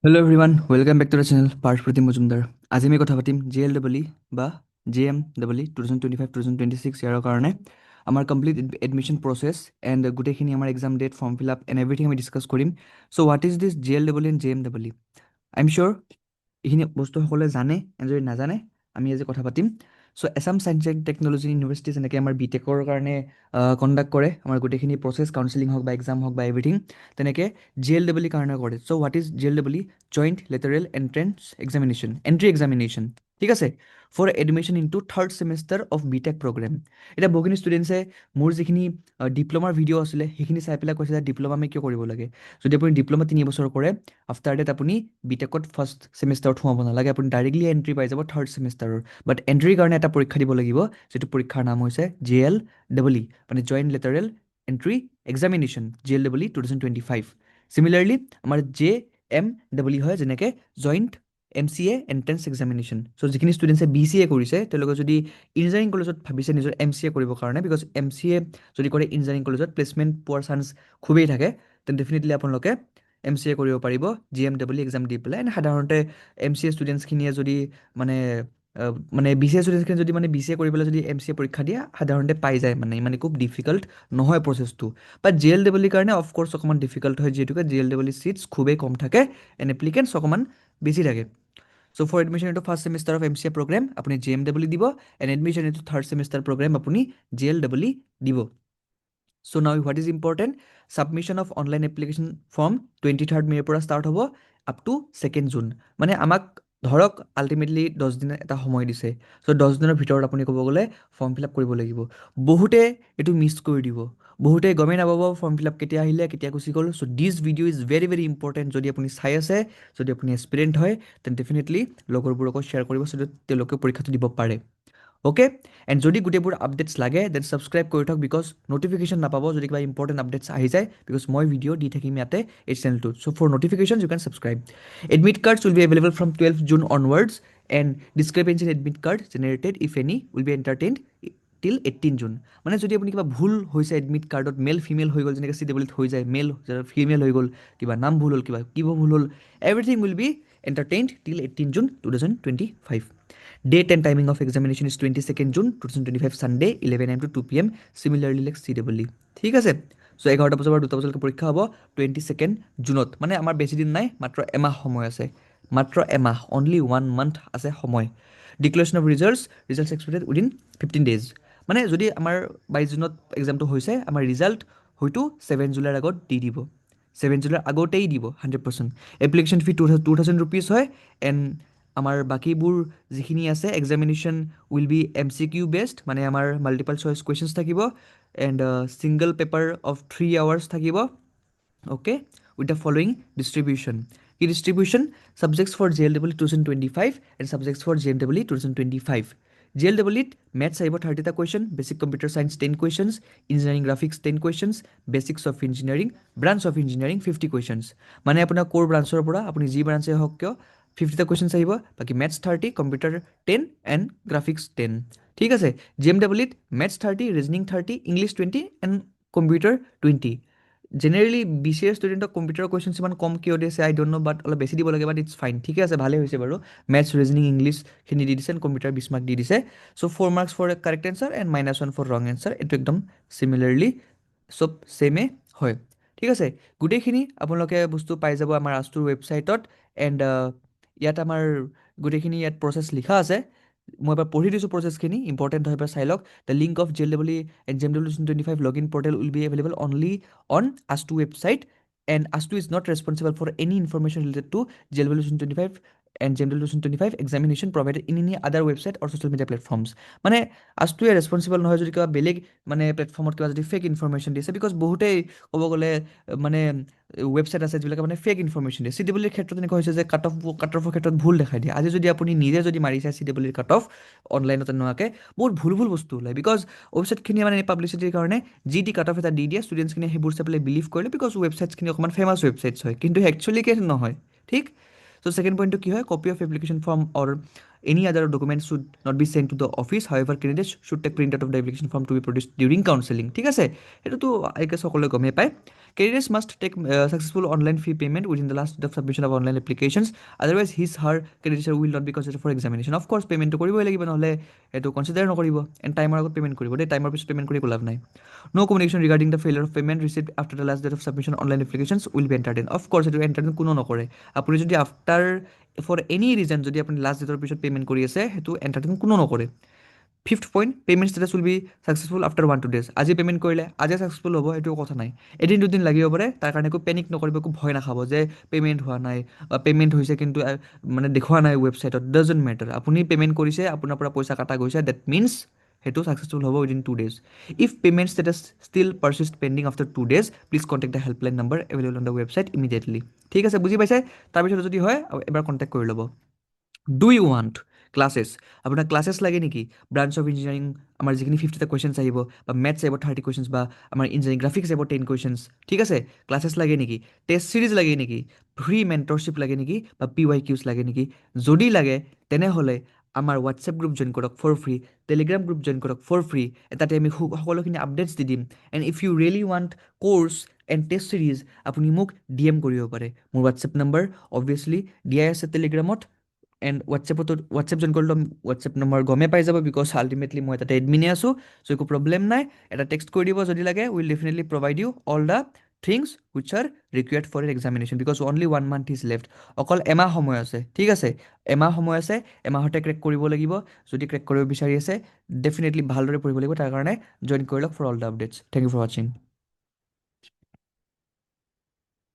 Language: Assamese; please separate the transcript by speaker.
Speaker 1: Hello' everyone welcome back to the channel Partha Pratim Majumdar. আজি আমি কথা পাতিম জে এল ডাবল ই বা জে এম ডাবল ই 2025-2026 ইয়াৰৰ কাৰণে আমাৰ কমপ্লিট এডমিশ্যন প্ৰচেছ এণ্ড গোটেইখিনি আমাৰ exam date form fill up and everything আমি ডিছকাছ কৰিম। So' what is this J L double E and J M double E? I am sure এইখিনি বস্তু সকলোৱে জানে, এণ্ড যদি নাজানে আমি আজি কথা পাতিম। So' Assam science and technology university যেনেকৈ আমাৰ বি টেকৰ কাৰণে কণ্ডাক্ট কৰে আমাৰ গোটেইখিনি প্ৰচেছ কাউন্সেলিং হওক বা এক্সাম হওক বা এভৰিথিং, তেনেকৈ জে এল ডাবল ই কাৰণে কৰে। So' what is J L double E? Joint lateral entrance examination, entry examination, ঠিক আছে, for admission in to third semester of B tech program. এতিয়া বহুখিনি ষ্টুডেণ্টছে মোৰ যিখিনি ডিপ্ল'মাৰ ভিডিঅ' আছিলে সেইখিনি চাই পেলাই কৈছে যে ডিপ্ল'মা আমি কিয় কৰিব লাগে? যদি আপুনি ডিপ্ল'মা 3 বছৰ কৰে, আফটাৰ ডেট আপুনি বি টেকত ফাৰ্ষ্ট ছেমিষ্টাৰত সোমাব নালাগে, আপুনি ডাইৰেক্টলি এণ্ট্ৰি পাই যাব থাৰ্ড ছেমিষ্টাৰৰ। বাট এণ্ট্ৰিৰ কাৰণে এটা পৰীক্ষা দিব লাগিব, যিটো পৰীক্ষাৰ নাম হৈছে জে এল ডাবল ই, মানে joint lateral entry examination, J L double E 2025। Similarly আমাৰ জে এম ডাবল ই হয় যেনেকৈ জইণ্ট এম চি এ এণ্ট্ৰেন্স এক্সামিনেশ্যন। চ' যিখিনি ষ্টুডেণ্টছে বি চি এ কৰিছে তেওঁলোকে যদি ইঞ্জিনিয়াৰিং কলেজত ভাবিছে নিজৰ এম চি এ কৰিবৰ কাৰণে, বিকজ এম চি এ যদি কৰে ইঞ্জিনিয়াৰিং কলেজত প্লেচমেণ্ট পোৱাৰ চান্স খুবেই থাকে, তেন ডেফিনেটলি আপোনালোকে এম চি এ কৰিব পাৰিব G M double E exam দি পেলাই। এণ্ড সাধাৰণতে এম চি এ ষ্টুডেণ্টছখিনিয়ে যদি মানে মানে বি চি এ ষ্টুডেণ্টছখিনি যদি মানে বি চি এ কৰি পেলাই যদি এম চি এ পৰীক্ষা দিয়ে সাধাৰণতে পাই যায়, মানে ইমান খুব ডিফিকাল্ট নহয় প্ৰচেছটো। বাট জি এল ডাবল ইৰ কাৰণে অফক'ৰ্ছ অকণমান ডিফিকাল্ট হয়, যিহেতুকে G L double E seats খুবেই কম থাকে এণ্ড এপ্লিকেণ্টছ অকণমান বেছি থাকে। So' for admission into first semester of M C A program আপুনি জি এম ডাবল ই দিব, and admission into third semester program আপুনি জি এল ডাবল ই দিব। So' now what is important? Submission of online application form 23rd মে'ৰ পৰা ষ্টাৰ্ট হ'ব আপ টু 2nd জুন। মানে আমাক ধৰক আল্টিমেটলি 10 দিন এটা সময় দিছে। চ' 10 দিনৰ ভিতৰত আপুনি ক'ব গ'লে ফৰ্ম ফিল আপ কৰিব লাগিব। বহুতে এইটো মিছ কৰি দিব, বহুতে গমেই নাপাব ফৰ্ম ফিল আপ কেতিয়া আহিলে কেতিয়া গুচি গ'ল। So' this video' is very very important. যদি আপুনি চাই আছে, যদি আপুনি এছপিৰেণ্ট হয়, তেন ডেফিনেটলি লগৰবোৰকো শ্বেয়াৰ কৰিব, চ' তেওঁলোকে পৰীক্ষাটো দিব পাৰে। অ'কে, এণ্ড যদি গোটেইবোৰ আপডেটছ লাগে দেন ছাবস্ক্ৰাইব কৰি থওক, বিকজ নটিফিকেশ্যন নাপাব যদি কিবা ইম্পৰ্টেণ্ট আপডেটছ আহি যায়, বিকজ মই ভিডিঅ' দি থাকিম ইয়াতে এই চেনেলটোত। So' for notification you can subscribe. Admit cards will be available from 12 June onwards, and discrepancy in admit card generated if any will be entertained till 18 June. মানে যদি আপুনি কিবা ভুল হৈছে এডমিট কাৰ্ডত, মেল ফিমেল হৈ গ'ল, যেনেকৈ চি ডাবল ইত হৈ যায়, মেল ফিমেল হৈ গ'ল, কিবা নাম ভুল হ'ল, কিবা ভুল হ'ল, everything will be entertained till 18 June 2025। Date and timing of examination is 22nd June 2025 Sunday 11 AM to 2 PM, similarly like CEE। ঠিক আছে, চ' 11টা বজাৰ পৰা 2টা বজালৈকে পৰীক্ষা হ'ব 22nd জুনত। মানে আমাৰ বেছি দিন নাই, মাত্ৰ এমাহ সময় আছে, মাত্ৰ এমাহ, অনলি 1 month আছে সময়। Declaration of results expected within 15 days। মানে যদি আমাৰ 22 জুনত এক্সামটো হৈছে, আমাৰ ৰিজাল্ট হয়তো 7 জুলাইৰ আগত দি দিব, 7 জুলাইৰ আগতেই দিব 100%। এপ্লিকেশ্যন ফি 2000 ৰুপিজ হয়, এণ্ড আমাৰ বাকীবোৰ যিখিনি আছে examination will be M C Q based, মানে আমাৰ মাল্টিপল চইচ কুৱেশ্যনছ থাকিব, and single paper of 3 hours থাকিব। Okay, with the following distribution. কি distribution? Subjects for J L double E 2025 and subjects for J M double E 2025। J L double ইত মেথছ আহিব 30টা question, basic computer science 10 questions, engineering graphics 10 questions, basics of engineering, branch of engineering 50 questions. মানে আপোনাৰ ক'ৰ ব্ৰাঞ্চৰ পৰা আপুনি যি ব্ৰাঞ্চে হওক কিয় 50টা কুৱেশ্যনছ আহিব, বাকী মেথছ 30, কম্পিউটাৰ 10 এণ্ড গ্ৰাফিক্স 10। ঠিক আছে, জি এম ডাবল ইত maths 30, reasoning 30, English 20 and computer 20। Generally B C এৰ ষ্টুডেণ্টক কম্পিউটাৰ কুৱেশ্যনছ ইমান কম কিয় দিছে আই ডোণ্ট ন', বাট অলপ বেছি দিব লাগে, বাট ইটছ ফাইন, ঠিকে আছে, ভালেই হৈছে বাৰু। মেথছ, ৰিজনিং, ইংলিছখিনি দি দিছে, কম্পিউটাৰ 20 মাৰ্ক দি দিছে। So' 4 marks for correct answer and -1 for wrong answer. এইটো একদম চিমিলাৰলি চব ছেমে হয়। ঠিক আছে, গোটেইখিনি আপোনালোকে বস্তু পাই যাব আমাৰ আস্তুৰ ৱেবছাইটত, এণ্ড ইয়াত আমাৰ গোটেইখিনি ইয়াত প্ৰচেছ লিখা আছে। মই এবাৰ পঢ়ি দিছোঁ প্ৰচেছখিনি, ইম্পৰ্টেণ্ট হয়, এবাৰ চাই লওক। The link of J L double E and J M double E 2025 log in portal will be available only on ASTU website, and ASTU is not responsible for any information related to J L double E 2025 and J M double E 2025 examination provided in any other website or social media platforms. মানে আস্তুৱে ৰেছপনচিবল নহয় যদি কিবা বেলেগ মানে প্লেটফৰ্মত কিবা যদি ফেক ইনফৰমেশ্যন দিছে, বিকজ বহুতেই ক'ব গ'লে মানে ৱেবছাইট আছে যিবিলাকে মানে ফেক ইনফৰমেশ্যন দিয়ে। চি ডাবল ইৰ ক্ষেত্ৰত এনেকুৱা হৈছে যে কাট অফৰ ক্ষেত্ৰত ভুল দেখাই দিয়ে। আজি যদি আপুনি নিজে যদি মাৰি চাই চি ডাবল ইৰ কাট অফ অনলাইনত নোহোৱাকৈ, বহুত ভুল ভুল বস্তু ওলায়, বিকজ ৱেবছাইটখিনিয়ে মানে পাব্লিচিটিৰ কাৰণে যি টি কাট অফ এটা দি দিয়ে, ষ্টুডেণ্টছখিনিয়ে সেইবোৰ চাই পেলাই বিলিভ কৰিলে, বিকজ ৱেবছাইটছখিনি অকণমান ফেমাছ ৱেবছাইটছ হয়, কিন্তু একচুৱেলি কেছ নহয়। ঠিক, চ' ছেকেণ্ড পইণ্টটো কি হয়? Copy of application form or any other document should not be sent to the office. However, candidates should take print out of the application form to be produced during counseling. ঠিক আছে, সেইটোতো আই গেছ সকলোৱে গমেই পায়। Candidates must take successful online fee payment within the last date of submission of online applications. Otherwise, his her candidature will not be considered for examination. Of course, payment to কৰিবই লাগিব, নহ'লে এইটো কনচিডাৰ নকৰিব। এণ্ড টাইমৰ আগত পে'মেণ্ট কৰিব দেই, টাইমৰ পিছত পে'মেণ্ট কৰি একো লাভ নাই। No communication regarding the failure of payment received after the last date of submission online applications will be entertained. Of course, এইটো এণ্টাৰটেইন কোনো নকৰে। আপুনি যদি আফটাৰ ফৰ এনি ৰিজন যদি আপুনি লাষ্ট ডেটৰ পিছত পে'মেণ্ট কৰি আছে, সেইটো এণ্টাৰটেইন কোনো নকৰে। Fifth point, payment status will be successful after 1 to 2 days। আজি পে'মেণ্ট কৰিলে আজি ছাকচেছফুল হ'ব, সেইটো কথা নাই। এদিন দুদিন লাগিব পাৰে, তাৰ কাৰণে একো পেনিক নকৰিব, একো ভয় নাখাব যে পে'মেণ্ট হোৱা নাই বা পে'মেণ্ট হৈছে কিন্তু মানে দেখুওৱা নাই ৱেবছাইটত। ডাজন্ট মেটাৰ, আপুনি পে'মেণ্ট কৰিছে, আপোনাৰ পৰা পইচা কাটা গৈছে, ডেট মিনছ সেইটো ছাকচেছফুল হ'ব within 2 days। If payment status still persist pending after 2 days, please contact the helpline number available on the website immediately. ঠিক আছে, বুজি পাইছে? তাৰপিছত যদি হয় এবাৰ কণ্টেক্ট কৰি ল'ব। Do you want classes? আপোনাক ক্লাছেছ লাগে নেকি? ব্ৰাঞ্চ অফ ইঞ্জিনিয়াৰিং আমাৰ যিখিনি 50টা কুৱেশ্যনছ আহিব, বা মেথছ আহিব 30 কুৱেশ্যনছ, বা আমাৰ ইঞ্জিনিয়াৰিং গ্ৰাফিক্স আহিব 10 কুৱেশ্যনছ। ঠিক আছে, ক্লাছেছ লাগে নেকি? টেষ্ট চিৰিজ লাগে নেকি? ফ্ৰী মেণ্টৰশ্বিপ লাগে নেকি? বা PYQs লাগে নেকি? যদি লাগে তেনেহ'লে আমাৰ হোৱাটছএপ গ্ৰুপ জইন কৰক for free, Telegram group join কৰক ফৰ ফ্ৰী। তাতে আমি সকলোখিনি আপডেটছ দি দিম। And if you really want course and test series, আপুনি মোক DM কৰিব পাৰে। মোৰ হোৱাটছএপ নম্বৰ অবভিয়াছলি দিয়াই আছে টেলিগ্ৰামত। এণ্ড হোৱাটছএপ জইন কৰিলেও হোৱাটছএপ নম্বৰ গমেই পাই যাব, বিকজ আল্টিমেটলি মই তাতে এডমিনে আছোঁ। চ' একো প্ৰব্লেম নাই, এটা টেক্সট কৰি দিব যদি লাগে। Will definitely provide you all the things which are required for an examination, because only 1 month is left. অকল এমাহ সময় আছে, ঠিক আছে? এমাহ সময় আছে, এমাহতে ক্ৰেক কৰিব লাগিব। যদি ক্ৰেক কৰিব বিচাৰি আছে, ডেফিনেটলি ভালদৰে পঢ়িব লাগিব। তাৰ কাৰণে জইন কৰি লওক for all the updates. Thank you for ৱাচিং।